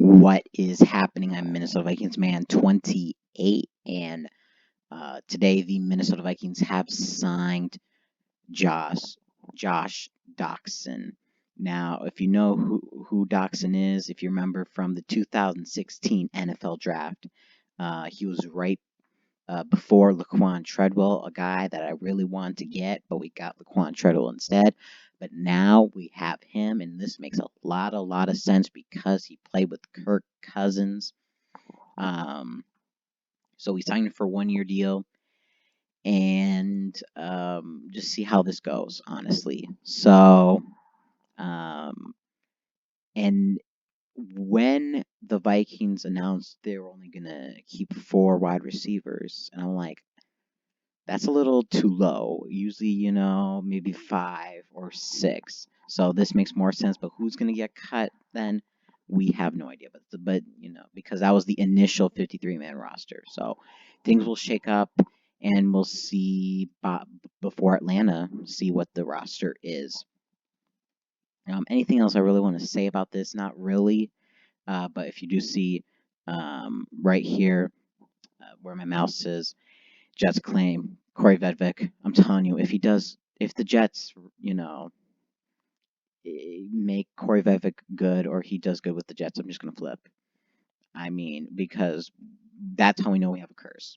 What is happening? I'm Minnesota Vikings man 28, and today the Minnesota Vikings have signed Josh Josh Doctson. Now, if you know who Doctson is, if you remember from the 2016 NFL Draft, he was right before Laquan Treadwell, a guy that I really wanted to get, but we got Laquan Treadwell instead. But now we have him, and this makes a lot of sense because he played with Kirk Cousins. So we signed him for a 1-year deal, and just see how this goes, honestly. So, and when the Vikings announced they were only gonna keep 4 wide receivers, and I'm like, that's a little too low. Usually, maybe 5 or 6. So this makes more sense. But who's going to get cut then? We have no idea. But because that was the initial 53-man roster. So things will shake up, and we'll see before Atlanta, see what the roster is. Anything else I really want to say about this? Not really. But if you do see right here where my mouse is, Jets claim Corey Vedvik. I'm telling you, if the Jets, make Corey Vedvik good, or he does good with the Jets, I'm just gonna flip. I mean, because that's how we know we have a curse.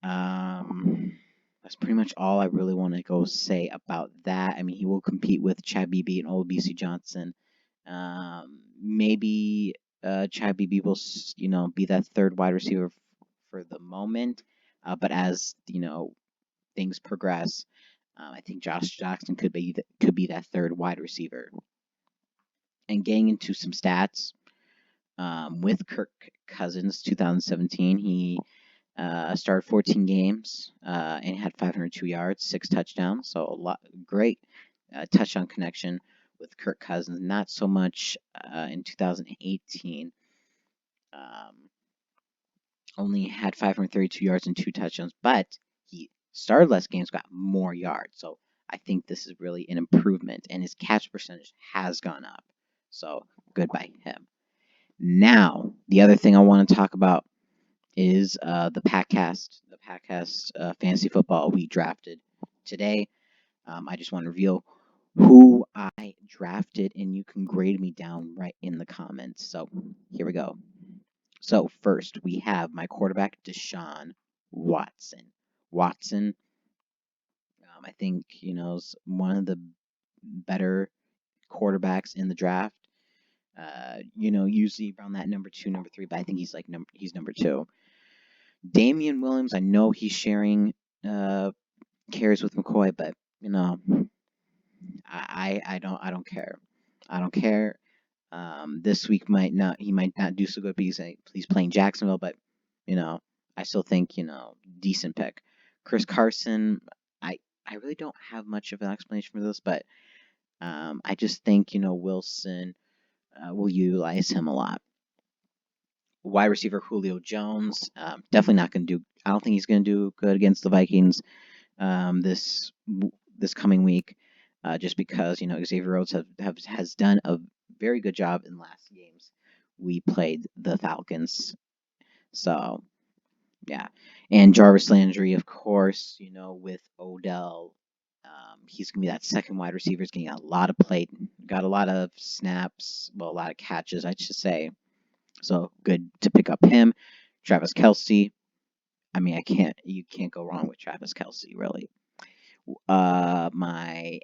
That's pretty much all I really want to go say about that. I mean, he will compete with Chad Beebe and old BC Johnson. Maybe Chad Beebe will, be that third wide receiver for the moment. But as things progress, I think Josh Doctson could be that third wide receiver. And getting into some stats, with Kirk Cousins, 2017, he started 14 games and had 502 yards, 6 touchdowns. So great touchdown connection with Kirk Cousins. Not so much in 2018. Only had 532 yards and 2 touchdowns, but he started less games, got more yards. So I think this is really an improvement, and his catch percentage has gone up. So good by him. Now, the other thing I want to talk about is the Packast fantasy football we drafted today. I just want to reveal who I drafted, and you can grade me down right in the comments. So here we go. So first, we have my quarterback, Deshaun Watson. Watson, I think, is one of the better quarterbacks in the draft. Usually around that number 2, number 3, but I think he's number 2. Damian Williams, I know he's sharing carries with McCoy, but I don't care. I don't care. This week he might not do so good because he's playing Jacksonville, but I still think decent pick. Chris Carson, I really don't have much of an explanation for this, but I just think Wilson will utilize him a lot. Wide receiver Julio Jones, definitely not going to do. I don't think he's going to do good against the Vikings this coming week, just because Xavier Rhodes has done a very good job in the last games we played the Falcons. So yeah, and Jarvis Landry, of course, with Odell. He's going to be that second wide receiver. He's getting a lot of play, got a lot of snaps, well, a lot of catches, I should say. So good to pick up him. Travis Kelce. I mean, you can't go wrong with Travis Kelce, really. My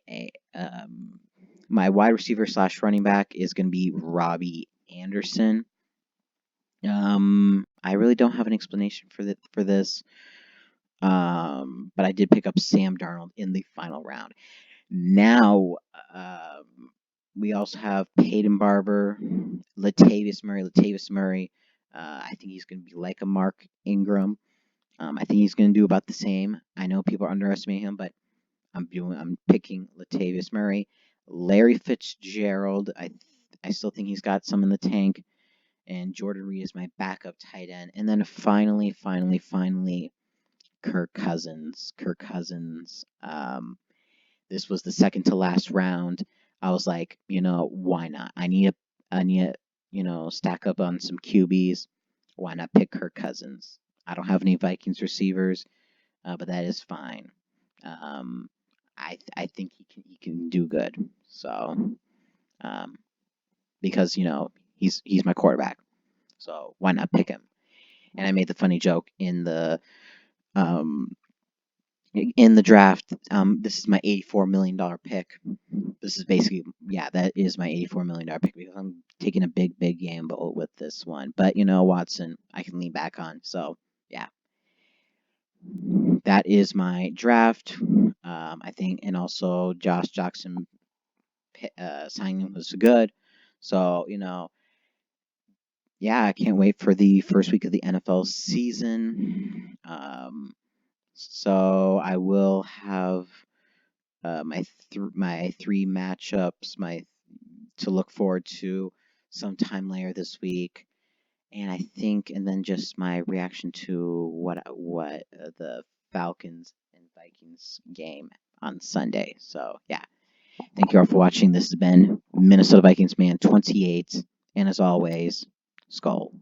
wide receiver / running back is going to be Robbie Anderson. I really don't have an explanation for this. But I did pick up Sam Darnold in the final round. Now, we also have Peyton Barber, Latavius Murray. I think he's going to be like a Mark Ingram. I think he's going to do about the same. I know people are underestimating him, but I'm picking Latavius Murray. Larry Fitzgerald, I still think he's got some in the tank. And Jordan Reed is my backup tight end. And then finally, Kirk Cousins. This was the second to last round. I was like, why not? I need stack up on some QBs. Why not pick Kirk Cousins? I don't have any Vikings receivers, but that is fine. Um, I think he can do good. So um, because he's my quarterback, so why not pick him? And I made the funny joke um, in the draft. This is my $84 million pick. This is basically, yeah, that is my $84 million pick because I'm taking a big gamble with this one. But Watson, I can lean back on. So yeah, that is my draft. I think, and also Josh Doctson signing was good. So yeah, I can't wait for the first week of the NFL season. So I will have my three matchups to look forward to sometime later this week, and I think, and then just my reaction to what the Falcons and Vikings game on Sunday. So yeah, thank you all for watching. This has been Minnesota Vikings Man 28, and as always, Skull.